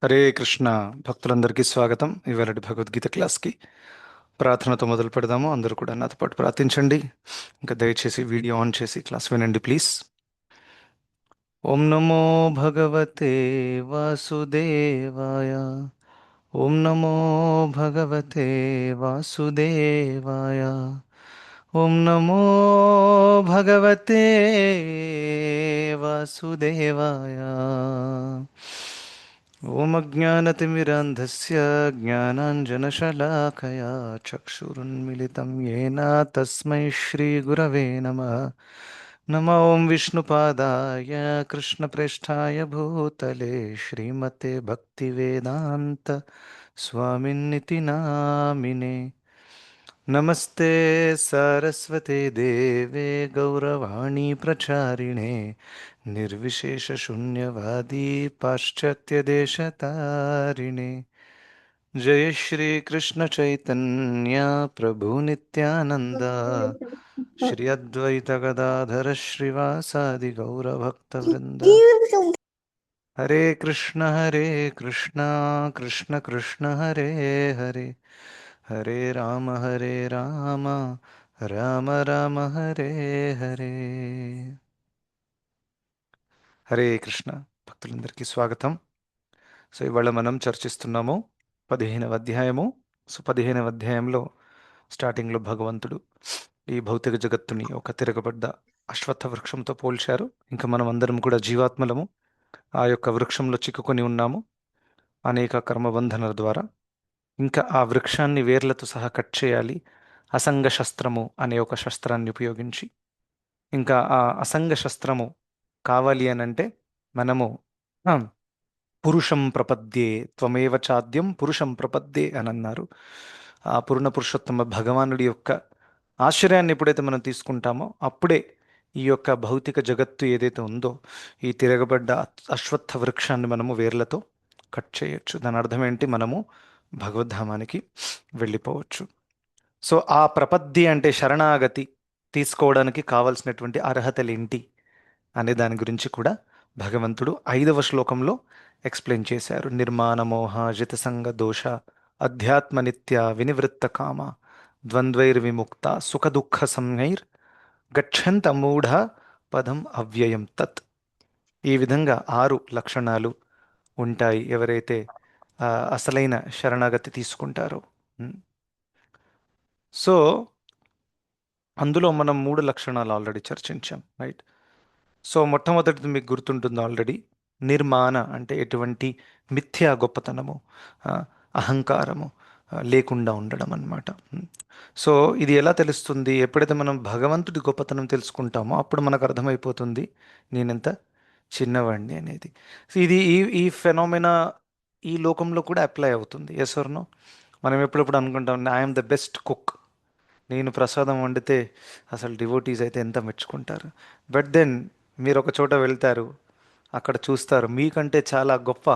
హరే కృష్ణ. భక్తులందరికీ స్వాగతం. ఇవాళటి భగవద్గీత క్లాస్కి ప్రార్థనతో మొదలు పెడదాము. అందరూ కూడా నాతో పాటు ప్రార్థించండి. ఇంకా దయచేసి వీడియో ఆన్ చేసి క్లాస్ వినండి ప్లీజ్. ఓం నమో భగవతే వాసుదేవాయ. ఓం నమో భగవతే వాసుదేవాయ. ఓం నమో భగవతే వాసుదేవాయ. ఓం అజ్ఞానతిమిరాంధస్య జ్ఞానాంజనశలాకయా చక్షురున్మిళితం येन తస్మై శ్రీగురవే నమః. నమో ఓం విష్ణుపాదాయ కృష్ణప్రేష్ఠాయ భూతలే శ్రీమతే భక్తివేదాంత స్వామిన్నితి నామినే. నమస్తే సారస్వతే దేవే గౌరవాణి ప్రచారిణే నిర్విశేషశూన్యవాది పాశ్చాత్యదేశతారిణే. జయ శ్రీ కృష్ణ చైతన్య ప్రభు నిత్యానంద శ్రీ అద్వైత గదాధర శ్రీవాసాది గౌరభక్త వృంద. హరే కృష్ణ కృష్ణ కృష్ణ హరే హరే హరే రామ రామ రామ హరే హరే. హరే కృష్ణ. భక్తులందరికీ స్వాగతం. సో ఇవాళ మనం చర్చిస్తున్నాము 15వ అధ్యాయము. సో 15వ అధ్యాయంలో స్టార్టింగ్లో భగవంతుడు ఈ భౌతిక జగత్తుని ఒక తిరగబడ్డ అశ్వత్థ వృక్షంతో పోల్చారు. ఇంకా మనం అందరం కూడా జీవాత్మలము, ఆ యొక్క వృక్షంలో చిక్కుకొని ఉన్నాము అనేక కర్మబంధనల ద్వారా. ఇంకా ఆ వృక్షాన్ని వేర్లతో సహా కట్ చేయాలి అసంగ శస్త్రము అనే ఒక శస్త్రాన్ని ఉపయోగించి. ఇంకా ఆ అసంగ శస్త్రము కావాలి అని అంటే మనము ఆ, పురుషం ప్రపద్యే త్వమేవ చాద్యం పురుషం ప్రపద్యే అని అన్నారు. ఆ పూర్ణ పురుషోత్తమ భగవానుడి యొక్క ఆశ్రయాన్ని ఎప్పుడైతే మనం తీసుకుంటామో అప్పుడే ఈ యొక్క భౌతిక జగత్తు ఏదైతే ఉందో ఈ తిరగబడ్డ అశ్వత్థ వృక్షాన్ని మనము వేర్లతో కట్ చేయొచ్చు. దాని అర్థం ఏంటి? మనము భగవద్ధామానికి వెళ్ళిపోవచ్చు. సో ఆ ప్రపత్తి అంటే శరణాగతి తీసుకోవడానికి కావలసినటువంటి అర్హతలేంటి అనే దాని గురించి కూడా భగవంతుడు 5వ శ్లోకంలో ఎక్స్ప్లెయిన్ చేశారు. నిర్మాణ మోహ జితసంగ దోష అధ్యాత్మ నిత్య వినివృత్త కామ ద్వంద్వైర్విముక్త సుఖ దుఃఖ సంజ్ఞైర్ గచ్చంత మూఢ పదం అవ్యయం తత్. ఈ విధంగా 6 లక్షణాలు ఉంటాయి ఎవరైతే ఆ, అసలైన శరణాగతి తీసుకుంటారో. ఉమ్. సో అందులో మనం 3 లక్షణాలు ఆల్రెడీ చర్చించాం, రైట్? సో మొట్టమొదటిది మీకు గుర్తుంటుంది ఆల్రెడీ. నిర్మాణ అంటే ఎటువంటి మిథ్యా గొప్పతనము, ఆ, అహంకారము లేకుండా ఉండడం అన్నమాట. సో ఇది ఎలా తెలుస్తుంది? ఎప్పుడైతే మనం భగవంతుడి గొప్పతనం తెలుసుకుంటామో అప్పుడు మనకు అర్థమైపోతుంది నేనెంత చిన్నవాడిని అనేది. సో ఇది ఈ ఈ ఫెనోమెనా ఈ లోకంలో కూడా అప్లై అవుతుంది. Yes or no? మనం ఎప్పుడెప్పుడు అనుకుంటాం ఐఎమ్ ద బెస్ట్ కుక్, నేను ప్రసాదం వండితే అసలు డివోటీస్ అయితే ఎంత మెచ్చుకుంటారు. బట్ దెన్ మీరు ఒక చోట వెళ్తారు, అక్కడ చూస్తారు మీకంటే చాలా గొప్ప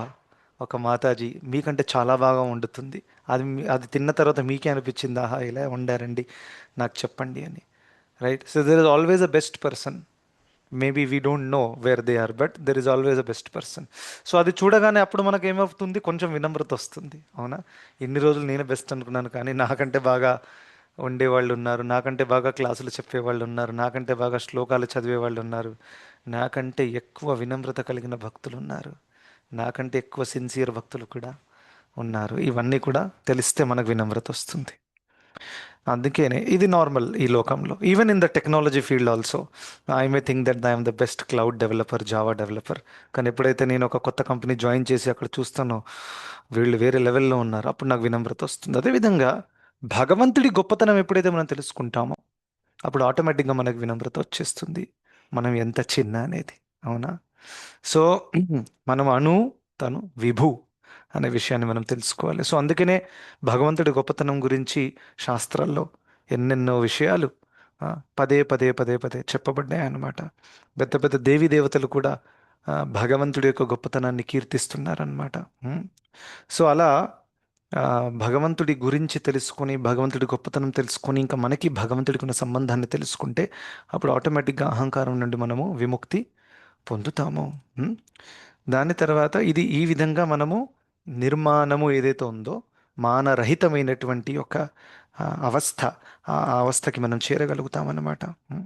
ఒక మాతాజీ మీకంటే చాలా బాగా వండుతుంది. అది తిన్న తర్వాత మీకే అనిపించింది ఆహా ఇలా వండారండి నాకు చెప్పండి అని. Right? So there is always a best person. Maybe we don't know where they are, but there is always a best person. So అది చూడగానే అప్పుడు మనకు ఏమవుతుంది? కొంచెం వినమ్రత వస్తుంది. అవునా, ఇన్ని రోజులు నేనే బెస్ట్ అనుకున్నాను కానీ నాకంటే బాగా ఉండేవాళ్ళు ఉన్నారు, నాకంటే బాగా క్లాసులు చెప్పేవాళ్ళు ఉన్నారు, నాకంటే బాగా శ్లోకాలు చదివేవాళ్ళు ఉన్నారు, నాకంటే ఎక్కువ వినమ్రత కలిగిన భక్తులు ఉన్నారు, నాకంటే ఎక్కువ సిన్సియర్ భక్తులు కూడా ఉన్నారు. ఇవన్నీ కూడా తెలిస్తే మనకు వినమ్రత వస్తుంది. అందుకేనే ఇది నార్మల్ ఈ లోకంలో. Even in the technology field also I may think that I'm the best cloud developer, Java developer. కానీ ఎప్పుడైతే నేను ఒక కొత్త కంపెనీ జాయిన్ చేసి అక్కడ చూస్తానో వీళ్ళు వేరే లెవెల్లో ఉన్నారు, అప్పుడు నాకు వినమ్రత వస్తుంది. అదేవిధంగా భగవంతుడి గొప్పతనం ఎప్పుడైతే మనం తెలుసుకుంటామో అప్పుడు ఆటోమేటిక్గా మనకు వినమ్రత వచ్చేస్తుంది, మనం ఎంత చిన్న అనేది. అవునా? సో మనం అణు, తను విభు అనే విషయాన్ని మనం తెలుసుకోవాలి. సో అందుకనే భగవంతుడి గొప్పతనం గురించి శాస్త్రాల్లో ఎన్నెన్నో విషయాలు ఆ, పదే పదే చెప్పబడ్డాయి అన్నమాట. పెద్ద పెద్ద దేవీ దేవతలు కూడా భగవంతుడి యొక్క గొప్పతనాన్ని కీర్తిస్తున్నారన్నమాట. ఉమ్. సో అలా ఆ, భగవంతుడి గురించి తెలుసుకొని భగవంతుడి గొప్పతనం తెలుసుకొని ఇంకా మనకి భగవంతుడికి ఉన్న సంబంధాన్ని తెలుసుకుంటే అప్పుడు ఆటోమేటిక్గా అహంకారం నుండి మనము విముక్తి పొందుతాము. ఉమ్. దాని తర్వాత ఇది ఈ విధంగా మనము నిర్మాణము ఏదైతే ఉందో, మానరహితమైనటువంటి ఒక అవస్థ, ఆ అవస్థకి మనం చేరగలుగుతామన్నమాట. ఉం.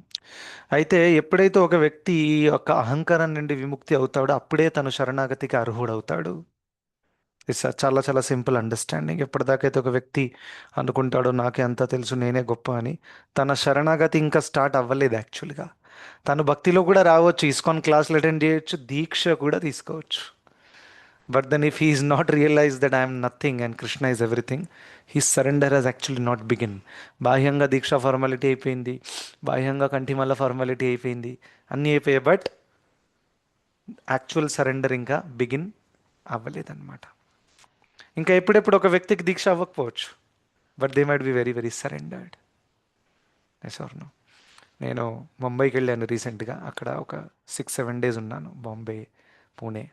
అయితే ఎప్పుడైతే ఒక వ్యక్తి ఈ యొక్క అహంకారం నుండి విముక్తి అవుతాడో అప్పుడే తను శరణాగతికి అర్హుడవుతాడు. ఇట్స్ చాలా చాలా సింపుల్ అండర్స్టాండింగ్. ఎప్పటిదాకైతే ఒక వ్యక్తి అనుకుంటాడో నాకే అంతా తెలుసు, నేనే గొప్ప అని, తన శరణాగతి ఇంకా స్టార్ట్ అవ్వలేదు యాక్చువల్గా. తను భక్తిలో కూడా రావచ్చు, ఇస్కాన్ క్లాసులు అటెండ్ చేయొచ్చు, దీక్ష కూడా తీసుకోవచ్చు. But then if he is not realize that I'm nothing and Krishna is everything, he surrender he's actually not begin. బాహ్యంగా దీక్ష ఫార్మాలిటీ అయిపోయింది, బాహ్యంగా కంఠిమల్ల ఫార్మాలిటీ అయిపోయింది, అన్నీ అయిపోయాయి, బట్ యాక్చువల్ సరెండర్ ఇంకా బిగిన్ అవ్వలేదన్నమాట. ఇంకా ఎప్పుడెప్పుడు ఒక వ్యక్తికి దీక్ష అవ్వకపోవచ్చు, but they might be very very surrendered. Yes or no? నేను ముంబైకి వెళ్ళాను రీసెంట్గా. అక్కడ ఒక 6-7 డేస్ ఉన్నాను, బాంబే, పూణే.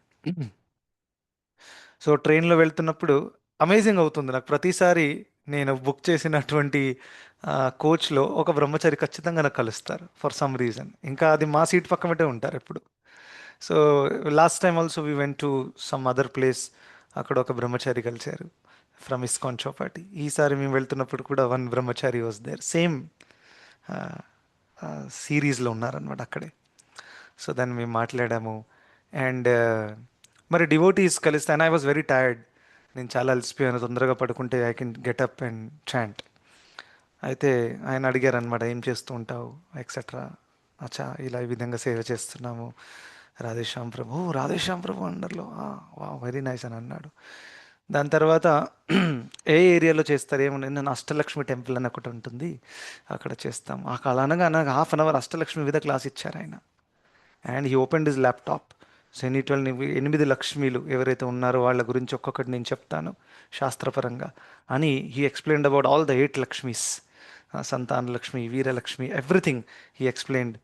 సో ట్రైన్లో వెళ్తున్నప్పుడు అమేజింగ్ అవుతుంది నాకు ప్రతిసారి. నేను బుక్ చేసినటువంటి కోచ్లో ఒక బ్రహ్మచారి ఖచ్చితంగా నాకు కలుస్తారు ఫర్ సమ్ రీజన్. ఇంకా అది మా సీట్ పక్కమటే ఉంటారు ఎప్పుడు. So last time also we went to some other place, అక్కడ ఒక బ్రహ్మచారి కలిశారు ఫ్రమ్ ఇస్కాన్ చౌపాటి. ఈసారి మేము వెళ్తున్నప్పుడు కూడా one Brahmachari was there, same సిరీస్లో ఉన్నారనమాట అక్కడే. సో దాన్ని మేము మాట్లాడాము. అండ్ మరి డివోటీస్ కలిస్తే, and I was very tired, నేను చాలా అలసిపోయాను, తొందరగా పడుకుంటే I can get up and chant. అయితే ఆయన అడిగారు అనమాట, ఏం చేస్తూ ఉంటావు ఎక్సెట్రా. అచ్చా, ఇలా ఈ విధంగా సేవ చేస్తున్నాము రాధేశ్యామ్ ప్రభు. "ఓ, రాధేశ్యామ్ ప్రభు అందరిలో వా, వెరీ నైస్" అని అన్నాడు. దాని తర్వాత ఏ ఏరియాలో చేస్తారు, ఏమన్నా, నేను అష్టలక్ష్మి టెంపుల్ అని ఒకటి ఉంటుంది, అక్కడ చేస్తాం. ఆ కాల అనగా నాకు హాఫ్ అష్టలక్ష్మి మీద క్లాస్ ఇచ్చారు ఆయన. And he opened his laptop. So ఎన్ని 8 లక్ష్మీలు ఎవరైతే ఉన్నారో వాళ్ళ గురించి ఒక్కొక్కటి నేను చెప్తాను శాస్త్రపరంగా అని he explained about all the 8 Lakshmis. Santana Lakshmi, Veeralakshmi, everything he explained.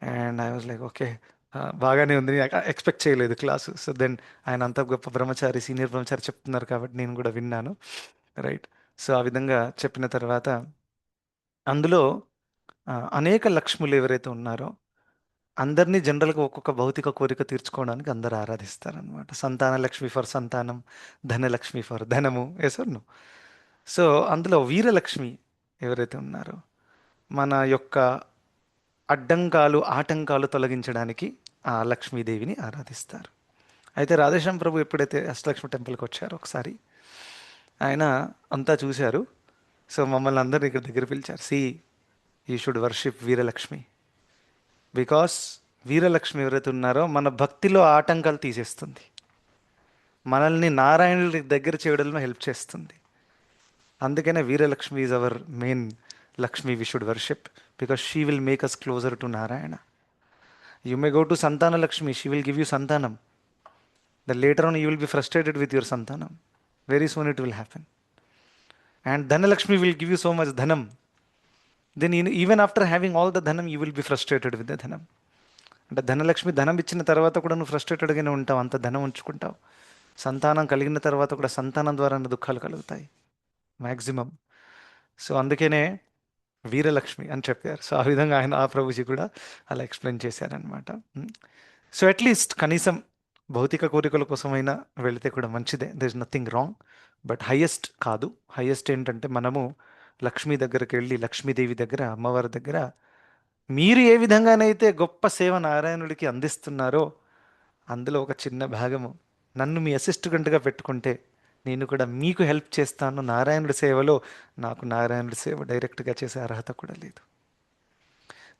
And I was like okay, బాగానే ఉంది, ఎక్స్పెక్ట్ చేయలేదు క్లాసు. సో దెన్ ఆయన అంత గొప్ప బ్రహ్మచారి, సీనియర్ బ్రహ్మచారి చెప్తున్నారు కాబట్టి నేను కూడా విన్నాను. రైట్. సో ఆ విధంగా చెప్పిన తర్వాత అందులో అనేక లక్ష్ములు ఎవరైతే ఉన్నారో అందరినీ జనరల్గా ఒక్కొక్క భౌతిక కోరిక తీర్చుకోవడానికి అందరు ఆరాధిస్తారనమాట. సంతాన లక్ష్మి ఫర్ సంతానం, ధనలక్ష్మి ఫర్ ధనము, ఎసర్ను. సో అందులో వీరలక్ష్మి ఎవరైతే ఉన్నారో మన యొక్క అడ్డంకాలు, ఆటంకాలు తొలగించడానికి ఆ లక్ష్మీదేవిని ఆరాధిస్తారు. అయితే రాధేశ్యాం ప్రభు ఎప్పుడైతే అష్టలక్ష్మి టెంపుల్కి వచ్చారో ఒకసారి, ఆయన అంతా చూశారు. సో మమ్మల్ని అందరినీ ఇక్కడ దగ్గర పిలిచారు. See, you should worship Varalakshmi, because Varalakshmi ఎవరైతే ఉన్నారో మన భక్తిలో ఆటంకాలు తీసేస్తుంది, మనల్ని నారాయణుడి దగ్గర చేయడంలో హెల్ప్ చేస్తుంది. అందుకనే Veeralakshmi is our main Lakshmi we should worship, because she will make us closer to Narayana. You may go to Santana Lakshmi, she will give you సంతానం. The later on you will be frustrated with your సంతానం. Very soon it will happen. And Dhanalakshmi will give you so much ధనం. Then even after having all the ధనం you will be frustrated with the ధనం. అంటే ధనలక్ష్మి ధనం ఇచ్చిన తర్వాత కూడా నువ్వు ఫ్రస్ట్రేటెడ్గానే ఉంటావు, అంత ధనం ఉంచుకుంటావు. సంతానం కలిగిన తర్వాత కూడా సంతానం ద్వారా దుఃఖాలు కలుగుతాయి మ్యాక్సిమం. సో అందుకనే వీరలక్ష్మి అని చెప్పారు. సో ఆ విధంగా ఆయన, ఆ ప్రభుజీ కూడా అలా ఎక్స్ప్లెయిన్ చేశారనమాట. సో అట్లీస్ట్ కనీసం భౌతిక కోరికల కోసమైనా వెళితే కూడా మంచిదే, there is nothing wrong. But highest కాదు. హయ్యెస్ట్ ఏంటంటే మనము లక్ష్మీ దగ్గరికి వెళ్ళి, లక్ష్మీదేవి దగ్గర, అమ్మవారి దగ్గర మీరు ఏ విధంగానైతే గొప్ప సేవ నారాయణుడికి అందిస్తున్నారో అందులో ఒక చిన్న భాగము నన్ను మీ అసిస్టెంట్గా పెట్టుకుంటే నేను కూడా మీకు హెల్ప్ చేస్తాను నారాయణుడి సేవలో. నాకు నారాయణుడి సేవ డైరెక్ట్గా చేసే అర్హత కూడా లేదు.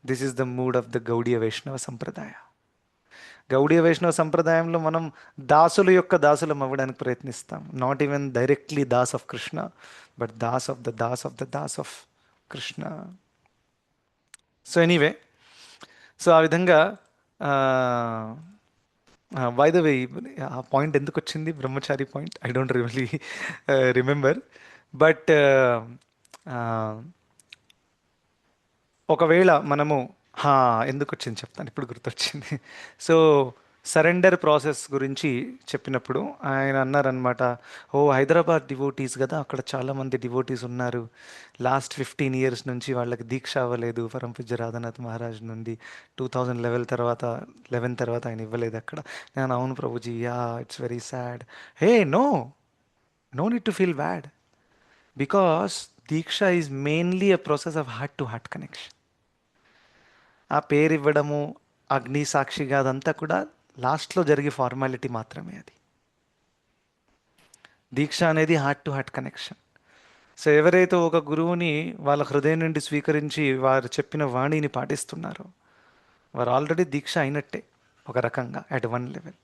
This is the mood of the Gaudiya వైష్ణవ సంప్రదాయ. గౌడీయ వైష్ణవ సంప్రదాయంలో మనం దాసుల యొక్క దాసులం అవ్వడానికి ప్రయత్నిస్తాం. Not even directly Das of Krishna, but Das of the Das of the Das of Krishna. So anyway, so ఆ విధంగా బై ద వే, ఆ పాయింట్ ఎందుకు వచ్చింది, బ్రహ్మచారి point, I don't really remember. But ఒకవేళ మనము, హా, ఎందుకు వచ్చింది చెప్తాను, ఇప్పుడు గుర్తొచ్చింది. సో సరెండర్ ప్రాసెస్ గురించి చెప్పినప్పుడు ఆయన అన్నారనమాట, ఓ హైదరాబాద్ డివోటీస్ కదా, అక్కడ చాలామంది డివోటీస్ ఉన్నారు, లాస్ట్ 15 years నుంచి వాళ్ళకి దీక్ష అవ్వలేదు పరమ పూజ్య రాధానాథ్ మహారాజ్ నుండి. 2011 తర్వాత, 11 తర్వాత ఆయన ఇవ్వలేదు అక్కడ. నేను అవును ప్రభుజీ, yeah, it's very sad. Hey no, no need to feel bad, because దీక్ష is mainly a process of heart to heart connection. ఆ పేరు ఇవ్వడము, అగ్ని సాక్షిగా, అదంతా కూడా లాస్ట్లో జరిగే ఫార్మాలిటీ మాత్రమే. అది దీక్ష అనేది heart to heart connection. So ఎవరైతే ఒక గురువుని వాళ్ళ హృదయం నుండి స్వీకరించి వారు చెప్పిన వాణిని పాటిస్తున్నారో వారు ఆల్రెడీ దీక్ష అయినట్టే ఒక రకంగా అట్ వన్ లెవెల్.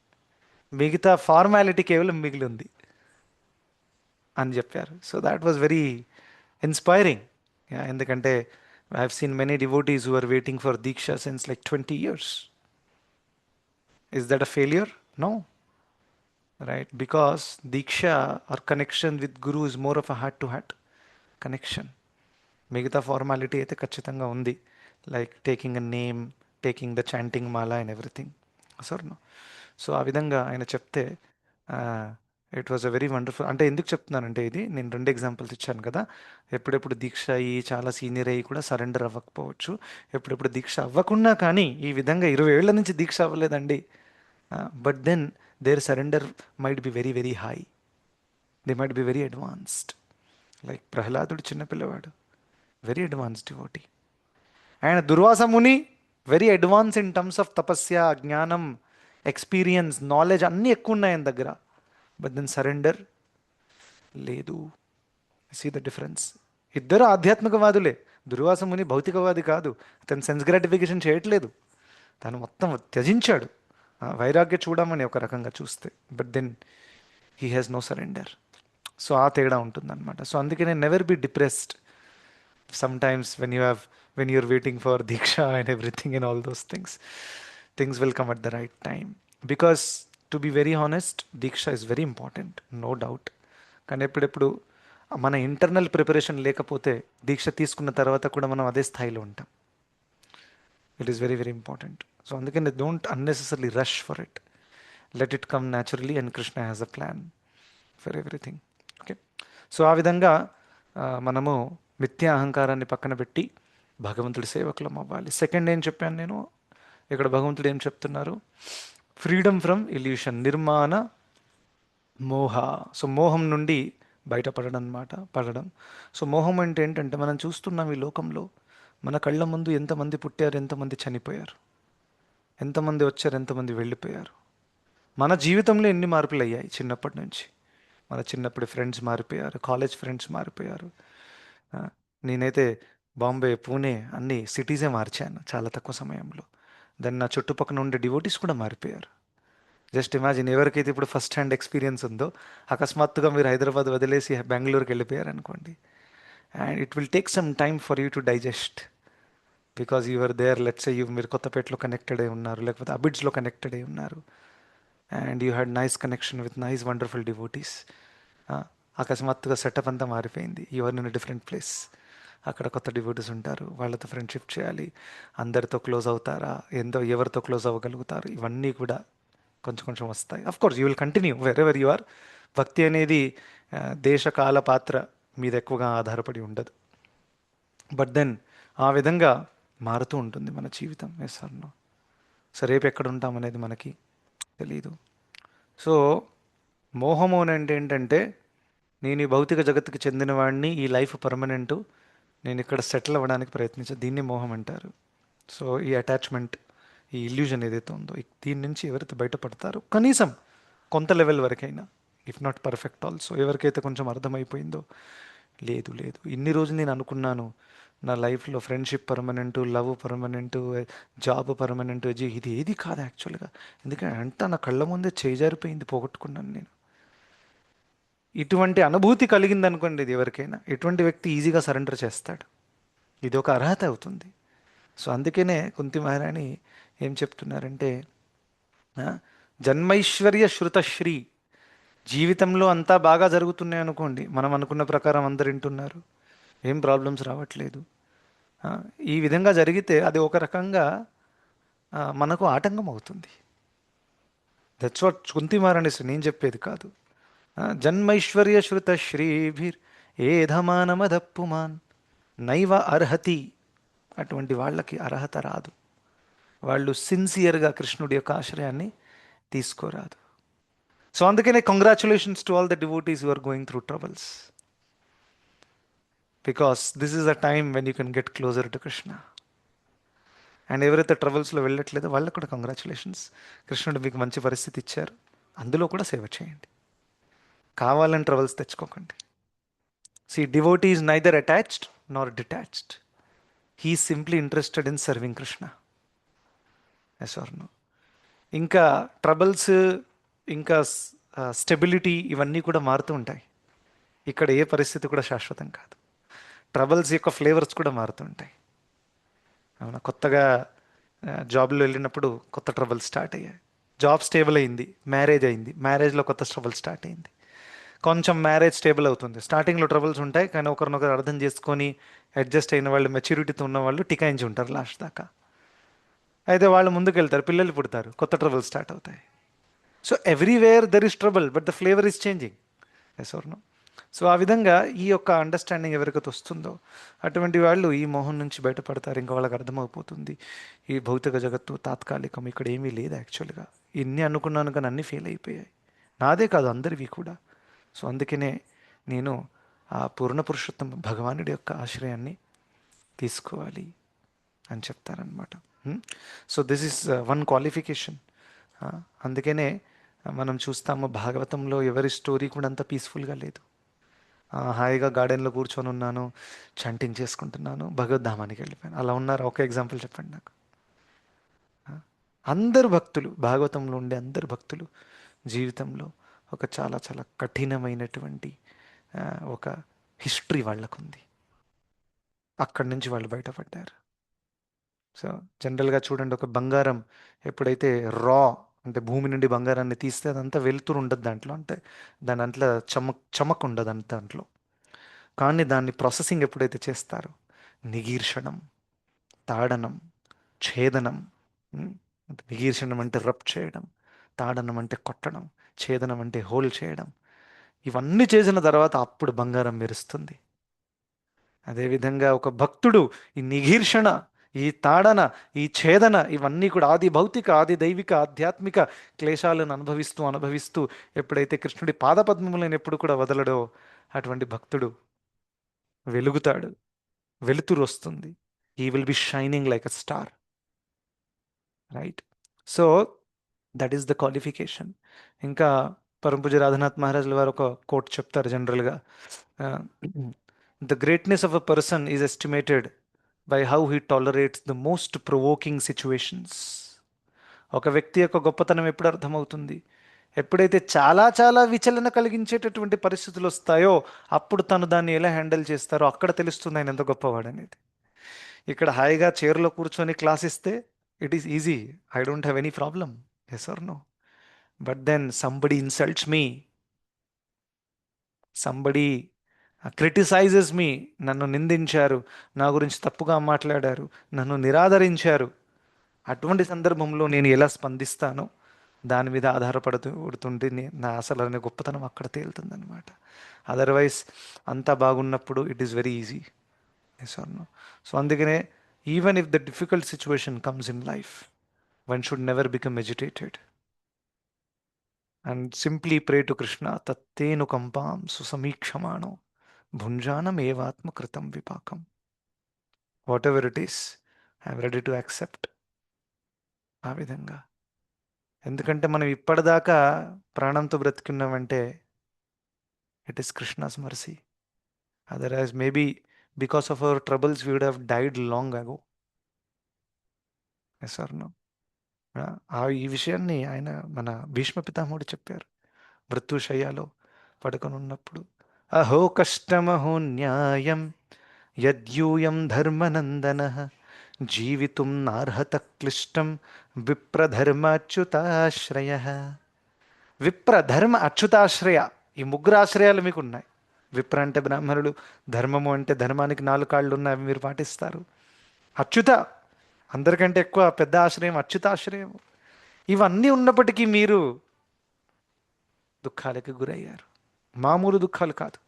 మిగతా ఫార్మాలిటీ కేవలం మిగిలి ఉంది అని చెప్పారు. So that was very inspiring. ఎందుకంటే I have seen many devotees who are waiting for దీక్ష since like 20 years. Is that a failure? No, right? Because Diksha or connection with Guru is more of a heart to heart connection. మిగతా formality అయితే ఖచ్చితంగా ఉంది, like taking a name, taking the chanting Mala and everything. No. So ఆ విధంగా ఆయన చెప్తే it was a very wonderful. అంటే ఎందుకు చెప్తున్నానంటే ఇది నేను 2 ఎగ్జాంపుల్స్ ఇచ్చాను కదా. ఎప్పుడెప్పుడు దీక్ష అయ్యి చాలా సీనియర్ అయ్యి కూడా సరెండర్ అవ్వకపోవచ్చు, ఎప్పుడెప్పుడు దీక్ష అవ్వకున్నా కానీ ఈ విధంగా 20 ఏళ్ల నుంచి దీక్ష అవ్వలేదండి, but then their surrender might be very very high, they might be very advanced. Like ప్రహ్లాదుడు చిన్నపిల్లవాడు, వెరీ అడ్వాన్స్డ్ డివోటీ. ఆయన Durvasa Muni, very advance in terms of తపస్య, జ్ఞానం, ఎక్స్పీరియన్స్, నాలెడ్జ్ అన్నీ ఎక్కువ ఉన్నాయి ఆయన దగ్గర, బట్ దెన్ సరెండర్ లేదు. See the difference. ఇద్దరు ఆధ్యాత్మికవాదులే. దుర్వాస ముని భౌతికవాది కాదు, అతను సెన్స్ గ్రాటిఫికేషన్ చేయట్లేదు, తను మొత్తం త్యజించాడు వైరాగ్య చూడమని ఒక రకంగా చూస్తే, but then he has no surrender. So ఆ తేడా ఉంటుందన్నమాట. సో అందుకే నేను never be depressed sometimes when you're waiting for diksha and everything and all those things will come at the right time, because to be very honest diksha is very important, no doubt. కానీ ఎప్పుడెప్పుడు మన internal preparation లేకపోతే దీక్ష తీసుకున్న తర్వాత కూడా మనం అదే స్థాయిలో ఉంటాం. It is very very important. So అందుకని don't unnecessary rush for it, let it come naturally and Krishna has a plan for everything. Okay. So ఆ విధంగా మనము మిథ్యా అహంకారాన్ని పక్కన పెట్టి భగవంతుడి సేవకులం అవ్వాలి. సెకండ్ ఏం చెప్పాను నేను, ఇక్కడ భగవంతుడు ఏం చెప్తున్నారు, ఫ్రీడమ్ ఫ్రమ్ ఇల్యూషన్, నిర్మాణ మోహ. సో మోహం నుండి బయటపడడం అనమాట, పడడం. సో మోహం అంటే ఏంటంటే మనం చూస్తున్నాం ఈ లోకంలో మన కళ్ళ ముందు ఎంతమంది పుట్టారు, ఎంతమంది చనిపోయారు, ఎంతమంది వచ్చారు, ఎంతమంది వెళ్ళిపోయారు. మన జీవితంలో ఎన్ని మార్పులు అయ్యాయి చిన్నప్పటి నుంచి. మన చిన్నప్పుడు ఫ్రెండ్స్ మారిపోయారు, కాలేజ్ ఫ్రెండ్స్ మారిపోయారు. నేనైతే బాంబే, పూణే అన్ని సిటీసే మార్చాను చాలా తక్కువ సమయంలో. దాన్ని నా చుట్టుపక్కల ఉండే డివోటీస్ కూడా మారిపోయారు. జస్ట్ ఇమాజిన్, ఎవరికైతే ఇప్పుడు ఫస్ట్ హ్యాండ్ ఎక్స్పీరియన్స్ ఉందో, అకస్మాత్తుగా మీరు హైదరాబాద్ వదిలేసి బెంగళూరుకి వెళ్ళిపోయారు అనుకోండి, and it will take some time for you to digest, because you're there. Let's you మీరు కొత్తపేటలో కనెక్టెడ్ అయి ఉన్నారు, లేకపోతే అబిడ్స్లో కనెక్టెడ్ అయి ఉన్నారు, and you had nice connection with nice wonderful devotees. అకస్మాత్తుగా సెటప్ అంతా మారిపోయింది, యూఆర్ ఇన్ డిఫరెంట్ ప్లేస్. అక్కడ కొత్త డివోటీస్ ఉంటారు, వాళ్ళతో ఫ్రెండ్షిప్ చేయాలి, అందరితో క్లోజ్ అవుతారా, ఎవరితో క్లోజ్ అవ్వగలుగుతారు, ఇవన్నీ కూడా కొంచెం కొంచెం వస్తాయి. Of course you will continue wherever you are. భక్తి అనేది దేశ కాల పాత్ర మీద ఎక్కువగా ఆధారపడి ఉండదు, బట్ దెన్ ఆ విధంగా మారుతూ ఉంటుంది మన జీవితం. Yes or no. సో రేపు ఎక్కడ ఉంటాం అనేది మనకి తెలీదు. సో మోహము అంటే ఏంటంటే, నేను ఈ భౌతిక జగత్తుకి చెందినవాడిని, ఈ లైఫ్ పర్మనెంటు, నేను ఇక్కడ సెటిల్ అవ్వడానికి ప్రయత్నించా, దీన్ని మోహం అంటారు. సో ఈ అటాచ్మెంట్, ఈ ఇల్యూజన్ ఏదైతే ఉందో, దీని నుంచి ఎవరైతే బయటపడతారో కనీసం కొంత లెవెల్ వరకైనా, ఇఫ్ నాట్ పర్ఫెక్ట్ ఆల్సో, ఎవరికైతే కొంచెం అర్థమైపోయిందో, లేదు లేదు ఇన్ని రోజులు నేను అనుకున్నాను నా లైఫ్లో friendship permanent, love permanent, job permanent, ఇది ఏది కాదు యాక్చువల్గా. ఎందుకంటే అంతా నా కళ్ళ ముందే చేజారిపోయింది, పోగొట్టుకున్నాను నేను. ఇటువంటి అనుభూతి కలిగింది అనుకోండి ఇది ఎవరికైనా, ఎటువంటి వ్యక్తి ఈజీగా సరెండర్ చేస్తాడు. ఇది ఒక అర్హత అవుతుంది. సో అందుకనే కుంతి మహారాణి ఏం చెప్తున్నారంటే, జన్మైశ్వర్య శృతశ్రీ, జీవితంలో అంతా బాగా జరుగుతున్నాయి అనుకోండి, మనం అనుకున్న ప్రకారం అందరు వింటున్నారు, ఏం ప్రాబ్లమ్స్ రావట్లేదు, ఈ విధంగా జరిగితే అది ఒక రకంగా మనకు ఆటంకం అవుతుంది. దట్స్ వాట్ కుంతి మహారాణి, నేను చెప్పేది కాదు. జన్మైశ్వర్య శృత శ్రీభిర్ ఏధమానమదప్పుమాన్ నైవ అర్హతి. అటువంటి వాళ్ళకి అర్హత రాదు, వాళ్ళు సిన్సియర్గా కృష్ణుడి యొక్క ఆశ్రయాన్ని తీసుకోరాదు. సో అందుకనే congratulations to all the devotees who are going through troubles, because this is a time when you can get closer to Krishna. And ఎవరైతే ట్రబుల్స్లో వెళ్ళట్లేదో వాళ్ళకు కూడా కంగ్రాచులేషన్స్. కృష్ణుడు మీకు మంచి పరిస్థితి ఇచ్చారు, అందులో కూడా సేవ చేయండి. కావాలని ట్రబుల్స్ తెచ్చుకోకండి. సి devotee is neither attached nor detached. He simply interested in serving Krishna. Yes or no? ఇంకా ట్రబుల్స్, ఇంకా స్టెబిలిటీ, ఇవన్నీ కూడా మారుతూ ఉంటాయి. ఇక్కడ ఏ పరిస్థితి కూడా శాశ్వతం కాదు. ట్రబుల్స్ యొక్క ఫ్లేవర్స్ కూడా మారుతూ ఉంటాయి. అవునా? కొత్తగా జాబ్లో వెళ్ళినప్పుడు కొత్త ట్రబుల్ స్టార్ట్ అయ్యాయి. జాబ్ స్టేబుల్ అయింది, మ్యారేజ్ అయింది, మ్యారేజ్లో కొత్త ట్రబుల్ స్టార్ట్ అయింది. కొంచెం మ్యారేజ్ స్టేబుల్ అవుతుంది, స్టార్టింగ్లో ట్రబుల్స్ ఉంటాయి, కానీ ఒకరినొకరు అర్థం చేసుకొని అడ్జస్ట్ అయిన వాళ్ళు, మెచ్యూరిటీతో ఉన్న వాళ్ళు టికాయించి ఉంటారు లాస్ట్ దాకా. అయితే వాళ్ళు ముందుకు వెళ్తారు, పిల్లలు పుడతారు, కొత్త ట్రబుల్ స్టార్ట్ అవుతాయి. So everywhere there is trouble, but the flavour is changing. Yes or no? So ఆ విధంగా ఈ యొక్క అండర్స్టాండింగ్ ఎవరికైతే వస్తుందో అటువంటి వాళ్ళు ఈ మోహం నుంచి బయటపడతారు. ఇంకా వాళ్ళకి అర్థమైపోతుంది ఈ భౌతిక జగత్తు తాత్కాలికం, ఇక్కడ ఏమీ లేదు యాక్చువల్గా. ఇన్ని అనుకున్నాను కానీ అన్నీ ఫెయిల్ అయిపోయాయి, నాదే కాదు అందరివి కూడా. సో అందుకనే నేను ఆ పూర్ణ పురుషోత్తం భగవానుడి యొక్క ఆశ్రయాన్ని తీసుకోవాలి అని చెప్తారనమాట. So this is one qualification. అందుకనే మనం చూస్తాము భాగవతంలో ఎవరి స్టోరీ కూడా అంత పీస్ఫుల్గా లేదు. హాయిగా గార్డెన్లో కూర్చొని ఉన్నాను, చాంటింగ్ చేసుకుంటున్నాను, భగవద్ధామానికి వెళ్ళిపోయాను, అలా ఉన్నారు. ఒక ఎగ్జాంపుల్ చెప్పండి నాకు. అందరు భక్తులు, భాగవతంలో ఉండే అందరు భక్తులు జీవితంలో ఒక చాలా చాలా కఠినమైనటువంటి ఒక హిస్టరీ వాళ్ళకుంది. అక్కడి నుంచి వాళ్ళు బయటపడ్డారు. సో జనరల్గా చూడండి, ఒక బంగారం ఎప్పుడైతే రా, అంటే భూమి నుండి బంగారాన్ని తీస్తే అదంతా వెలుతురు ఉండదు దాంట్లో, అంటే దాని అంట్లో చమక్ ఉండదు అంత దాంట్లో. కానీ దాన్ని ప్రాసెసింగ్ ఎప్పుడైతే చేస్తారో, నిగీర్షణం, తాడనం, ఛేదనం. ఉమ్, నిగీర్షణం అంటే రబ్ చేయడం, తాడనం అంటే కొట్టడం, ఛేదనం అంటే హోల్ చేయడం. ఇవన్నీ చేసిన తర్వాత అప్పుడు బంగారం మెరుస్తుంది. అదేవిధంగా ఒక భక్తుడు ఈ నిగీర్షణ, ఈ తాడన, ఈ ఛేదన, ఇవన్నీ కూడా ఆది భౌతిక, ఆది దైవిక, ఆధ్యాత్మిక క్లేశాలను అనుభవిస్తూ అనుభవిస్తూ ఎప్పుడైతే కృష్ణుడి పాదపద్మములను ఎప్పుడు కూడా వదలడో అటువంటి భక్తుడు వెలుగుతాడు, వెలుతురు వస్తుంది. He will be shining like a star, right? So that is the qualification. ఇంకా పరంపూజ రాధనాథ్ మహారాజుల వారు ఒక కోట్ చెప్తారు జనరల్గా. The greatness of a person is estimated by how he tolerates the most provoking situations. ఒక వ్యక్తి యొక్క గొప్పతనం ఎప్పుడు అర్థమవుతుంది? ఎప్పుడైతే చాలా చాలా విచలన కలిగించేటటువంటి పరిస్థితులు వస్తాయో అప్పుడు తను దాన్ని ఎలా హ్యాండిల్ చేస్తారో అక్కడ తెలుస్తుంది ఆయన ఎంత గొప్పవాడు అనేది. ఇక్కడ హాయిగా చైర్లో కూర్చొని క్లాస్ ఇస్తే it is easy, I don't have any problem. Yes or no? But then somebody insults me, somebody criticizes me, నన్ను నిందించారు, నా గురించి తప్పుగా మాట్లాడారు, నన్ను నిరాదరించారు. అటువంటి సందర్భంలో నేను ఎలా స్పందిస్తానో దాని మీద ఆధారపడుతుంటే నా అసలు గొప్పతనం అక్కడ తేలుతుందనమాట. అదర్వైజ్ అంతా బాగున్నప్పుడు it is very easy. Yes or no? So అందుకనే even if the difficult situation comes in life, one should never become agitated and simply pray to Krishna తత్తేను కంపాం సుసమీక్షమాణో భుంజానం ఏవాత్మ కృతం విపాకం. Whatever it is, I'm ready to accept. ఆ విధంగా, ఎందుకంటే మనం ఇప్పటిదాకా ప్రాణంతో బ్రతికున్నామంటే it is Krishna's mercy. Otherwise maybe because of our troubles we would have died long ago. Yes or no? ఈ విషయాన్ని ఆయన మన భీష్మ పితామహుడు చెప్పారు మృత్యుశయ్యాలో పడుకొని ఉన్నప్పుడు. అహో కష్టమహో న్యాయం యద్యూయం ధర్మనందన జీవితుం నార్హత క్లిష్టం విప్రధర్మాచ్యుతాశ్రయ. విప్ర, ధర్మ, అచ్యుతాశ్రయ, ఈ ముగ్గురు ఆశ్రయాలు మీకు ఉన్నాయి. విప్ర అంటే బ్రాహ్మణుడు, ధర్మము అంటే ధర్మానికి 4 కాళ్ళు ఉన్నాయి, అవి మీరు పాటిస్తారు. అచ్యుత, అందరికంటే ఎక్కువ పెద్ద ఆశ్రయం అచ్యుతాశ్రయం. ఇవన్నీ ఉన్నప్పటికీ మీరు దుఃఖాలకు గురయ్యారు. మామూలు దుఃఖాలు కాదు,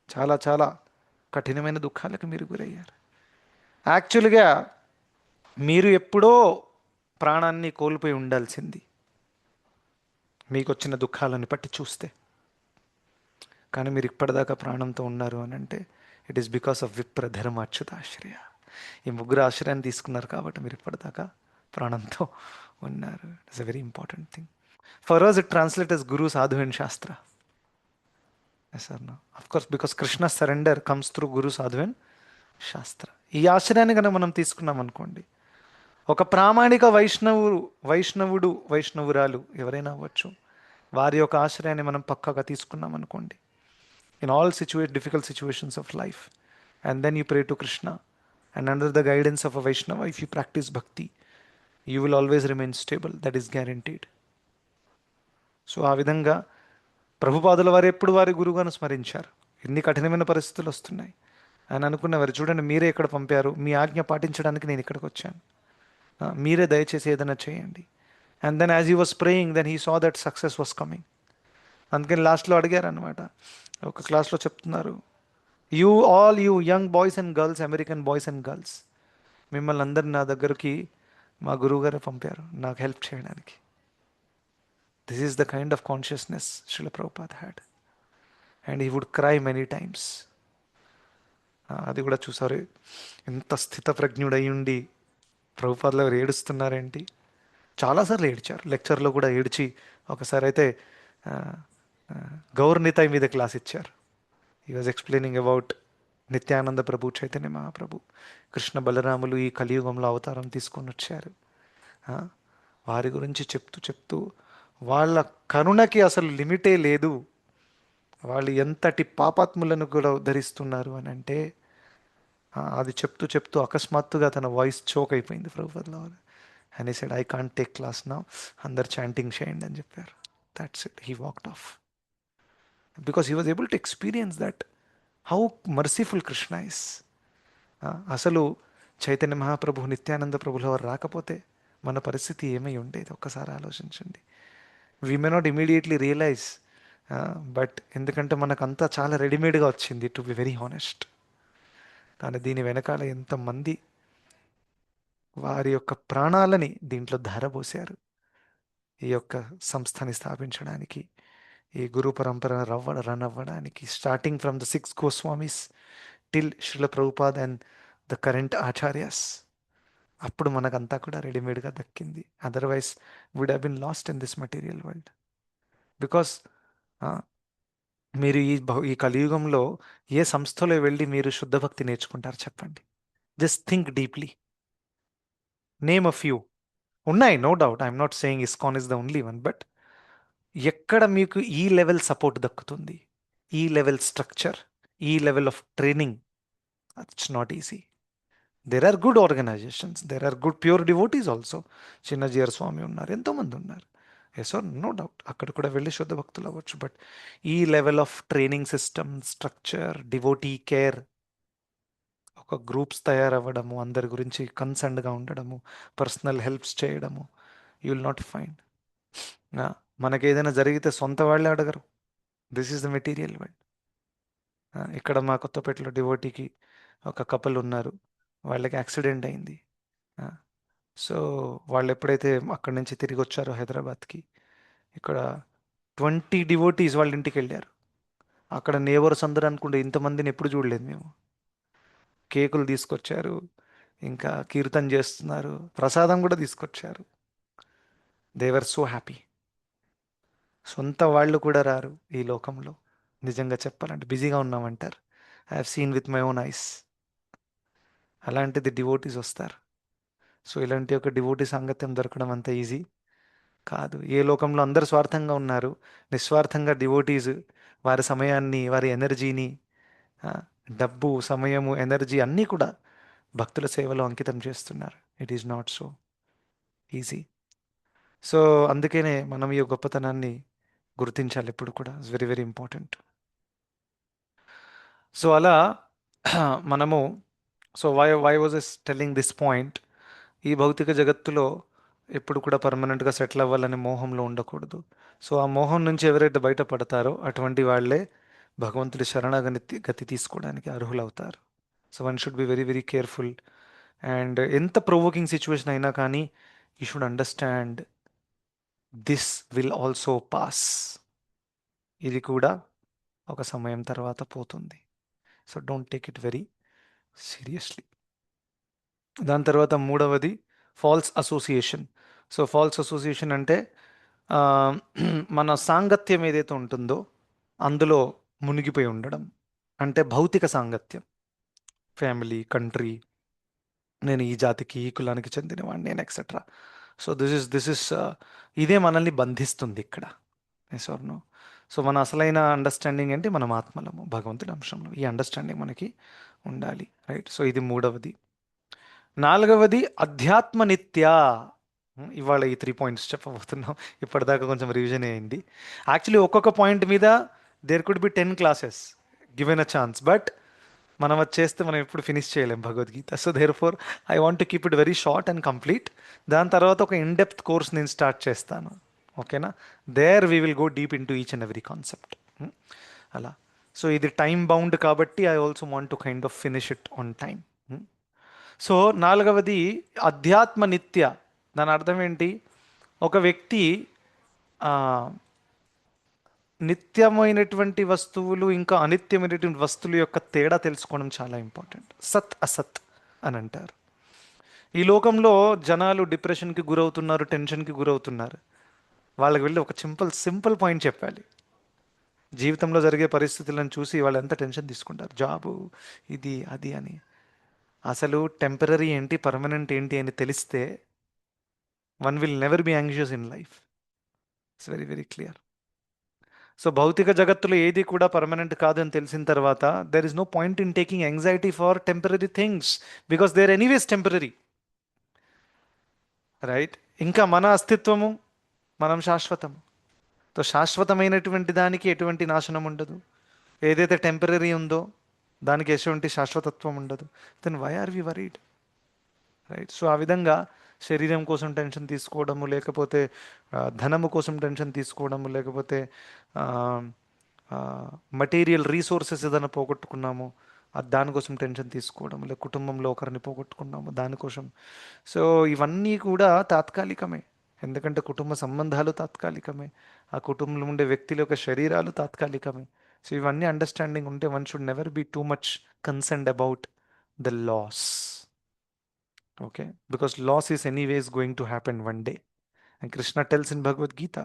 చాలా చాలా కఠినమైన దుఃఖాలకు మీరు గురయ్యారు. యాక్చువల్గా మీరు ఎప్పుడో ప్రాణాన్ని కోల్పోయి ఉండాల్సింది, మీకు వచ్చిన దుఃఖాలను బట్టి చూస్తే. కానీ మీరు ఇప్పటిదాకా ప్రాణంతో ఉన్నారు అని అంటే ఇట్ ఈస్ బికాస్ ఆఫ్ విప్రధర్మ అచ్యుతాశ్రయ. ఈ ముగ్గురు ఆశ్రయాన్ని తీసుకున్నారు కాబట్టి మీరు ఇప్పటిదాకా ప్రాణంతో ఉన్నారు. It's a very important thing. For us it translate as guru sadhu and shastra. Yes or no? Of course because Krishna surrender comes through guru sadhu and శాస్త్ర. ఈ ఆశ్రయాన్ని కనుక మనం తీసుకున్నాం అనుకోండి, ఒక ప్రామాణిక వైష్ణవురాలు ఎవరైనా అవ్వచ్చు, వారి యొక్క ఆశ్రయాన్ని మనం పక్కాగా తీసుకున్నాం అనుకోండి in all difficult situations of life, and then you pray to Krishna, and under the guidance of a Vaishnava, if you practice bhakti, you will always remain stable. That is guaranteed. So ఆ విధంగా ప్రభుపాదుల వారు ఎప్పుడు వారి గురువుగాను స్మరించారు. ఎన్ని కఠినమైన పరిస్థితులు వస్తున్నాయి అని అనుకున్నవారు, చూడండి మీరే ఇక్కడ పంపారు, మీ ఆజ్ఞ పాటించడానికి నేను ఇక్కడికి వచ్చాను, మీరే దయచేసి ఏదైనా చేయండి. And then as he was praying, then he saw that success was coming. అందుకని లాస్ట్లో అడిగారు అనమాట, ఒక క్లాస్లో చెప్తున్నారు, you young boys and girls, American boys and girls, మిమ్మల్ని అందరిని నా దగ్గరికి మా గురువు గారే పంపారు నాకు హెల్ప్ చేయడానికి. This is the kind of consciousness Srila Prabhupad had, and he would cry many times. అది కూడా చూసారు, ఎంత స్థితప్రజ్ఞుడై ఉండి ప్రభుపాదులు గారు ఏడుస్తున్నారేంటి. చాలాసార్లు ఏడ్చారు, లెక్చర్లో కూడా ఏడ్చి, ఒకసారి అయితే గౌరనితాయ్ మీద క్లాస్ ఇచ్చారు. He was explaining about Nityananda Prabhu, Chaitanya Mahaprabhu, Krishna బలరాములు ఈ కలియుగంలో అవతారం తీసుకొని వచ్చారు. వారి గురించి చెప్తూ చెప్తూ వాళ్ళ కరుణకి అసలు లిమిటే లేదు, వాళ్ళు ఎంతటి పాపాత్ములను కూడా ఉద్ధరిస్తున్నారు అని అంటే, అది చెప్తూ చెప్తూ అకస్మాత్తుగా తన వాయిస్ చోక్ అయిపోయింది ప్రభుపాదుల వారు. And he said, I can't take class now, అందరు చాంటింగ్ చేయండి అని చెప్పారు. That's it, he walked off. Because he was able to experience that how merciful Krishna is. అసలు చైతన్య మహాప్రభు, నిత్యానంద ప్రభుల వారు రాకపోతే మన పరిస్థితి ఏమై ఉండేది ఒక్కసారి ఆలోచించండి. We may not immediately realize, but ఎందుకంటే మనకంతా చాలా రెడీమేడ్గా వచ్చింది, టు బి వెరీ హానెస్ట్. కానీ దీని వెనకాల ఎంతమంది వారి యొక్క ప్రాణాలని దీంట్లో ధారపోశారు ఈ యొక్క సంస్థని స్థాపించడానికి, ఈ గురు పరంపర రన్ అవ్వడానికి, starting from the 6 Goswamis till Srila Prabhupad and the current acharyas. అప్పుడు మనకంతా కూడా రెడీమేడ్గా దక్కింది. Otherwise would have been lost in this material world. Because మీరు ఈ కలియుగంలో ఏ సంస్థలో వెళ్ళి మీరు శుద్ధ భక్తి నేర్చుకుంటారు చెప్పండి? Just think deeply. Name a few. ఉన్నాయి, no doubt, I'm not saying ISKCON is the only one, but ఎక్కడ మీకు ఈ లెవెల్ సపోర్ట్ దక్కుతుంది, ఈ లెవెల్ స్ట్రక్చర్, ఈ level of training? It's not easy. There are good organizations, there are good pure devotees also. Chinna Jeeyar Swamy ఉన్నారు, ఎంతోమంది ఉన్నారు, ఎస్ ఆర్ నో డౌట్, అక్కడ కూడా వెళ్ళి శుద్ధ భక్తులు అవ్వచ్చు. బట్ ఈ level of training system, structure, devotee care, ఒక గ్రూప్స్ తయారవ్వడము, అందరి గురించి కన్సర్న్డ్గా ఉండడము, పర్సనల్ హెల్ప్స్ చేయడము, యూ విల్ నాట్ ఫైండ్. మనకి ఏదైనా జరిగితే సొంత వాళ్ళే అడగరు. This is the material world. ఇక్కడ మా కొత్తపేటలో డివోటీకి ఒక కపుల్ ఉన్నారు, వాళ్ళకి యాక్సిడెంట్ అయింది. సో వాళ్ళు ఎప్పుడైతే అక్కడి నుంచి తిరిగి వచ్చారో హైదరాబాద్కి, ఇక్కడ 20 డివోటీస్ వాళ్ళ ఇంటికి వెళ్ళారు. అక్కడ నేబర్స్ అందరూ అనుకుంటే ఇంతమందిని ఎప్పుడు చూడలేదు మేము. కేకులు తీసుకొచ్చారు, ఇంకా కీర్తన చేస్తున్నారు, ప్రసాదం కూడా తీసుకొచ్చారు. They were so happy. సొంత వాళ్ళు కూడా రారు ఈ లోకంలో, నిజంగా చెప్పాలంటే బిజీగా ఉన్నామంటారు. I have seen with my own eyes. అలాంటిది డివోటీస్ వస్తారు. సో ఇలాంటి ఒక డివోటీ సాంగత్యం దొరకడం అంత ఈజీ కాదు. ఏ లోకంలో అందరు స్వార్థంగా ఉన్నారు, నిస్వార్థంగా డివోటీస్ వారి సమయాన్ని, వారి ఎనర్జీని, డబ్బు, సమయము, ఎనర్జీ అన్నీ కూడా భక్తుల సేవలో అంకితం చేస్తున్నారు. It is not so easy. So అందుకనే మనం ఈ గొప్పతనాన్ని గుర్తించాలి ఎప్పుడు కూడా. It's very very important. So అలా మనము, so why was S telling this point, ఈ భౌతిక జగత్తులో ఎప్పుడు కూడా పర్మనెంట్గా సెటిల్ అవ్వాలని మోహంలో ఉండకూడదు. సో ఆ మోహం నుంచి ఎవరైతే బయటపడతారో అటువంటి వాళ్ళే భగవంతుడి గతి తీసుకోవడానికి అర్హులవుతారు. So one should be very very careful. And ఎంత ప్రొవోకింగ్ సిచ్యువేషన్ అయినా కానీ you should understand this will also pass. ఇది కూడా ఒక సమయం తర్వాత పోతుంది. So don't take it very seriously. దాని తర్వాత మూడవది false association. So false association అంటే ఆ, మన సాంగత్యం ఏదైతే ఉంటుందో అందులో మునిగిపోయి ఉండడం. అంటే భౌతిక సాంగత్యం, ఫ్యామిలీ, కంట్రీ, నేను ఈ జాతికి ఈ కులానికి చెందినవాడిని, నేను ఎక్సెట్రా. సో దిస్ ఇస్ ఇదే మనల్ని బంధిస్తుంది ఇక్కడ. Yes or no? సో మన అసలైన అండర్స్టాండింగ్ ఏంటి? మనం ఆత్మలము, భగవంతుడి అంశంలో. ఈ అండర్స్టాండింగ్ మనకి ఉండాలి, రైట్? సో ఇది మూడవది. నాలుగవది అధ్యాత్మ నిత్య. ఇవాళ ఈ 3 పాయింట్స్ చెప్పబోతున్నాం. ఇప్పటిదాకా కొంచెం రివిజన్ అయింది. యాక్చువల్లీ ఒక్కొక్క పాయింట్ మీద there could be 10 classes given a chance, but మనం అది చేస్తే మనం ఎప్పుడు ఫినిష్ చేయలేం Bhagavad Gita. So therefore I want to keep it very short and complete. దాని తర్వాత ఒక ఇన్ డెప్త్ కోర్స్ నేను స్టార్ట్ చేస్తాను. ఓకేనా? There we will go deep into each and every concept. అలా. సో ఇది టైం బౌండ్ కాబట్టి I also want to kind of finish it on time. So నాలుగవది అధ్యాత్మ నిత్య. దాని అర్థం ఏంటి? ఒక వ్యక్తి ఆ, నిత్యమైనటువంటి వస్తువులు ఇంకా అనిత్యమైనటువంటి వస్తువుల యొక్క తేడా తెలుసుకోవడం చాలా ఇంపార్టెంట్. సత్ అసత్ అని అంటారు. ఈ లోకంలో జనాలు డిప్రెషన్కి గురవుతున్నారు, టెన్షన్కి గురవుతున్నారు. వాళ్ళకి వెళ్ళి ఒక సింపుల్ పాయింట్ చెప్పాలి. జీవితంలో జరిగే పరిస్థితులను చూసి వాళ్ళు ఎంత టెన్షన్ తీసుకుంటారు, జాబు, ఇది అది అని. అసలు టెంపరీ ఏంటి, పర్మనెంట్ ఏంటి అని తెలిస్తే one will never be anxious in life. It's very very clear. So భౌతిక జగత్తులో ఏది కూడా పర్మనెంట్ కాదు అని తెలిసిన తర్వాత there is no point in taking anxiety for temporary things, because they're anyways temporary, right? ఇంకా మన అస్తిత్వము, మనం శాశ్వతము. సో శాశ్వతమైనటువంటి దానికి ఎటువంటి నాశనం ఉండదు. ఏదైతే టెంపరీ ఉందో దానికి ఎటువంటి శాశ్వతత్వం ఉండదు. Then why are we worried, right? So ఆ విధంగా శరీరం కోసం టెన్షన్ తీసుకోవడము, లేకపోతే ధనము కోసం టెన్షన్ తీసుకోవడము, లేకపోతే మటీరియల్ రీసోర్సెస్ ఏదైనా పోగొట్టుకున్నాము దానికోసం టెన్షన్ తీసుకోవడం, లేక కుటుంబంలో ఒకరిని పోగొట్టుకున్నాము దానికోసం. సో ఇవన్నీ కూడా తాత్కాలికమే. ఎందుకంటే కుటుంబ సంబంధాలు తాత్కాలికమే, ఆ కుటుంబంలో ఉండే వ్యక్తుల యొక్క శరీరాలు తాత్కాలికమే. సో ఇవన్నీ అండర్స్టాండింగ్ ఉంటే one should never be too much concerned about the loss. Okay? Because loss is anyways going to happen one day. And Krishna tells in Bhagavad Gita,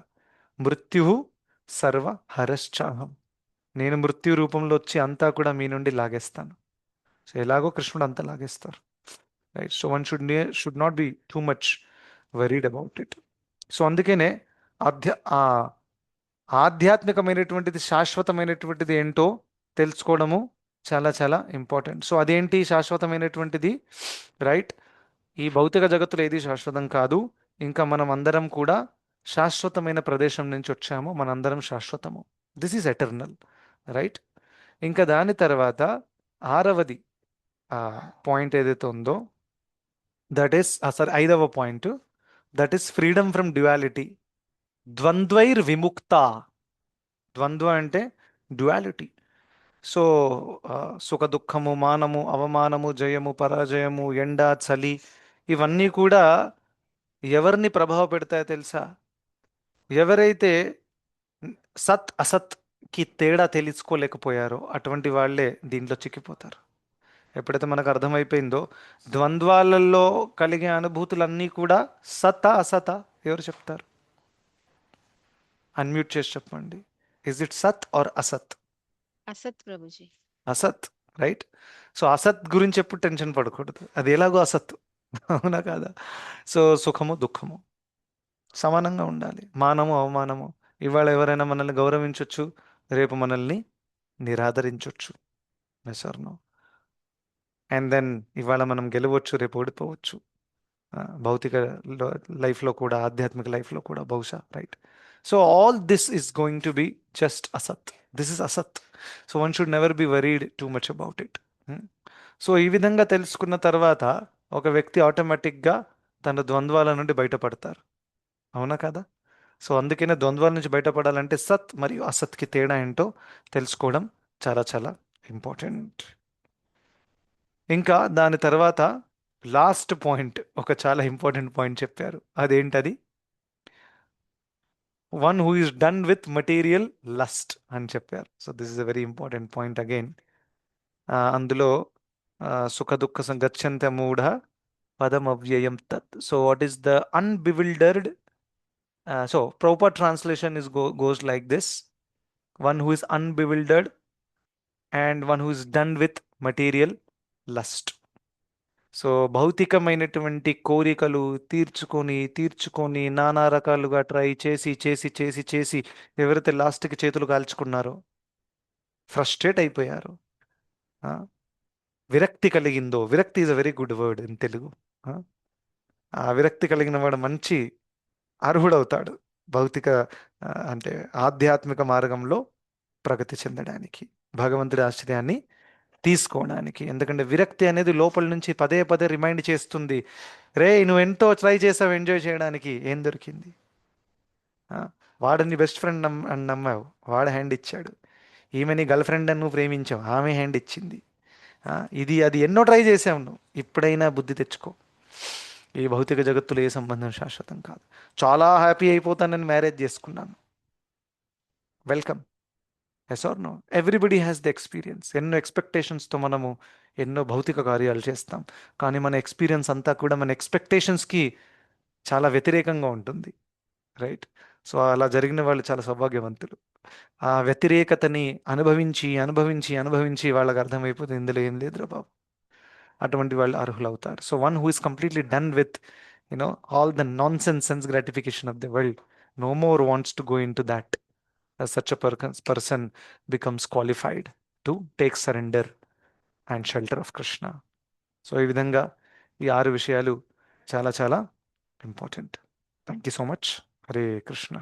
మృత్యు సర్వ హరశ్చాహం. నేను మృత్యు రూపంలో వచ్చి అంతా కూడా మీ నుండి లాగేస్తాను. సో ఎలాగో కృష్ణుడు అంతా లాగేస్తారు, right? So one should not be too much worried about it. So అందుకనే ఆధ్య ఆ ఆధ్యాత్మికమైనటువంటిది, శాశ్వతమైనటువంటిది ఏంటో తెలుసుకోవడము చాలా చాలా ఇంపార్టెంట్. సో అదేంటి శాశ్వతమైనటువంటిది, రైట్? ఈ భౌతిక జగత్తులో ఏది శాశ్వతం కాదు. ఇంకా మనం అందరం కూడా శాశ్వతమైన ప్రదేశం నుంచి వచ్చాము, మనందరం శాశ్వతము. This is eternal, right? ఇంకా దాని తర్వాత ఆరవది పాయింట్ ఏదైతే ఉందో దట్ ఈస్, సారీ, ఐదవ point, that is freedom from duality. ద్వంద్వైర్ విముక్త. ద్వంద్వ అంటే డ్యువాలిటీ. సో సుఖ దుఃఖము, మానము అవమానము, జయము పరాజయము, ఎండ చలి, ఇవన్నీ కూడా ఎవరిని ప్రభావ పెడతాయో తెలుసా? ఎవరైతే సత్ అసత్ కి తేడా తెలుసుకోలేకపోయారో అటువంటి వాళ్ళే దీంట్లో చిక్కిపోతారు. ఎప్పుడైతే మనకు అర్థమైపోయిందో ద్వంద్వాలలో కలిగే అనుభూతులన్నీ కూడా సత అసత, ఎవరు చెప్తారు? అన్మ్యూట్ చేసి చెప్పండి. ఇస్ ఇట్ సత్ ఆర్ అసత్? असत प्रभुजी। అసత్, రైట్? సో అసత్ గురించి ఎప్పుడు టెన్షన్ పడకూడదు, అది ఎలాగో అసత్. అవునా కాదా? సో సుఖము దుఃఖము సమానంగా ఉండాలి, మానము అవమానము. ఇవాళ ఎవరైనా మనల్ని గౌరవించవచ్చు, రేపు మనల్ని నిరాదరించవచ్చు. Yes or no? And then ఇవాళ మనం గెలవచ్చు, రేపు ఓడిపోవచ్చు. భౌతిక లైఫ్లో కూడా, ఆధ్యాత్మిక లైఫ్లో కూడా బహుశా, right? So all this is going to be just అసత్. దిస్ ఇస్ అసత్. So one should never be worried too much about it. So ఈ విధంగా తెలుసుకున్న తర్వాత ఒక వ్యక్తి ఆటోమేటిక్గా తన ద్వంద్వాల నుండి బయటపడతారు. అవునా కదా? సో అందుకనే ద్వంద్వాల నుంచి బయటపడాలంటే సత్ మరియు అసత్కి తేడా ఏంటో తెలుసుకోవడం చాలా చాలా ఇంపార్టెంట్. ఇంకా దాని తర్వాత లాస్ట్ పాయింట్, ఒక చాలా ఇంపార్టెంట్ పాయింట్ చెప్పారు. అదేంటది? One who is done with material lust అని చెప్పారు. So this is a very important point again. అందులో సుఖ దుఃఖ గచ్చంత మూఢ పదమవ్యయం తత్. So what is the unbewildered? So proper translation is goes like this: one who is unbewildered and one who is done with material lust. So భౌతికమైనటువంటి కోరికలు తీర్చుకొని తీర్చుకొని నానా రకాలుగా ట్రై చేసి చేసి చేసి చేసి ఎవరైతే లాస్ట్కి చేతులు కాల్చుకున్నారో, ఫ్రస్ట్రేట్ అయిపోయారో, ఆ, విరక్తి కలిగిందో, విరక్తి is a very good word in Telugu. ఆ ఆ విరక్తి కలిగిన వాడు మంచి అర్హుడవుతాడు భౌతిక, అంటే ఆధ్యాత్మిక మార్గంలో ప్రగతి చెందడానికి, భగవంతుడి ఆశ్రయాన్ని తీసుకోవడానికి. ఎందుకంటే విరక్తి అనేది లోపల నుంచి పదే పదే రిమైండ్ చేస్తుంది, రే నువ్వు ఎంతో ట్రై చేసావు ఎంజాయ్ చేయడానికి, ఏం దొరికింది? ఆ, వాడు నీ బెస్ట్ ఫ్రెండ్ అని నమ్మావు, వాడు హ్యాండ్ ఇచ్చాడు. ఈమె నీ గర్ల్ ఫ్రెండ్ అని నువ్వు ప్రేమించావు, ఆమె హ్యాండ్ ఇచ్చింది. ఆ, ఇది అది ఎన్నో ట్రై చేసావు నువ్వు, ఇప్పుడైనా బుద్ధి తెచ్చుకో. ఈ భౌతిక జగత్తులో ఏ సంబంధం శాశ్వతం కాదు. చాలా హ్యాపీ అయిపోతానని మ్యారేజ్ చేసుకున్నాను, welcome. Yes or no? Everybody has the experience. ఎన్నో ఎక్స్పెక్టేషన్స్తో మనము ఎన్నో భౌతిక కార్యాలు చేస్తాం, కానీ మన ఎక్స్పీరియన్స్ అంతా కూడా మన ఎక్స్పెక్టేషన్స్కి చాలా వ్యతిరేకంగా ఉంటుంది, రైట్? సో అలా జరిగిన వాళ్ళు చాలా సౌభాగ్యవంతులు. ఆ వ్యతిరేకతని అనుభవించి అనుభవించి అనుభవించి వాళ్ళకి అర్థమైపోతుంది ఇందులో ఏం లేదురా బాబు, అటువంటి వాళ్ళు అర్హులు అవుతారు. So one who is completely done with all the non sense gratification of the world, no more wants to go into that, such a person becomes qualified to take surrender and shelter of Krishna. So ఈ విధంగా ఈ 6 విషయాలు చాలా చాలా important. Thank you so much. Hare Krishna.